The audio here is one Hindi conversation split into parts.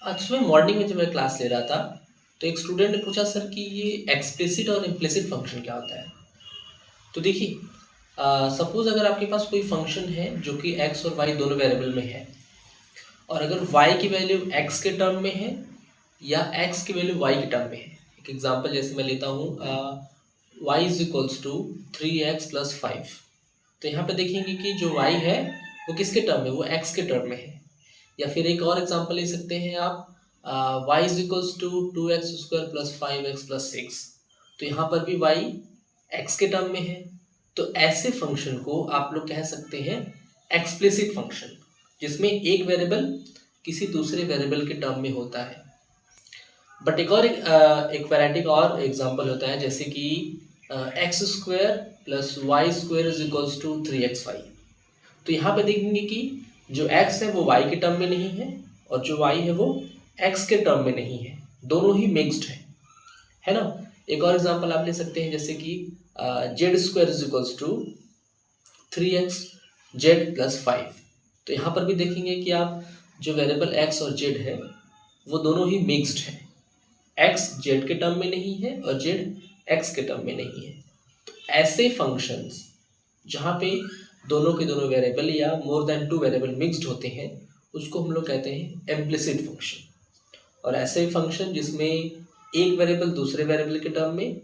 आज सुबह मॉर्निंग में जब मैं क्लास ले रहा था, तो एक स्टूडेंट ने पूछा सर कि ये एक्सप्लिसिट और इम्प्लिसिट फंक्शन क्या होता है? तो देखिए सपोज़ अगर आपके पास कोई फंक्शन है जो कि एक्स और वाई दोनों वेरिएबल में है और अगर वाई की वैल्यू एक्स के टर्म में है या एक्स की वैल्यू वाई के टर्म में है। एक एग्जांपल जैसे मैं लेता हूँ Y is equals to 3x + 5। तो यहाँ पे देखेंगे कि जो वाई है वो किसके टर्म में, वो एक्स के टर्म में है। या फिर एक और एग्जांपल ले सकते हैं आप, Y is equals to 2x² + 5x + 6। तो यहाँ पर भी वाई एक्स के टर्म में है। तो ऐसे फंक्शन को आप लोग कह सकते हैं एक्सप्लिसिट फंक्शन, जिसमें एक वेरिएबल किसी दूसरे वेरिएबल के टर्म में होता है। बट एक वैरायटी का और एग्जांपल होता है, जैसे कि x² + y² = 3xy। तो यहाँ पे देखेंगे कि जो x है वो y के टर्म में नहीं है और जो y है वो x के टर्म में नहीं है, दोनों ही मिक्स्ड है ना। एक और एग्जांपल आप ले सकते हैं, जैसे कि z² = 3xz + 5। तो यहाँ पर भी देखेंगे कि आप जो वेरिएबल x और z है वो दोनों ही मिक्स्ड है, x z के टर्म में नहीं है और z x के टर्म में नहीं है। तो ऐसे फंक्शंस जहाँ पे दोनों के दोनों वेरिएबल या more than two variable mixed होते हैं, उसको हम लोग कहते हैं इम्प्लिसिट फंक्शन। और ऐसे फंक्शन जिसमें एक वेरिएबल दूसरे वेरिएबल के टर्म में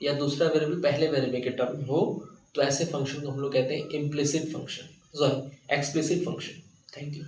या दूसरा वेरिएबल पहले वेरिएबल के टर्म में हो, तो ऐसे फंक्शन को हम लोग कहते हैं implicit function, sorry explicit function. Thank you.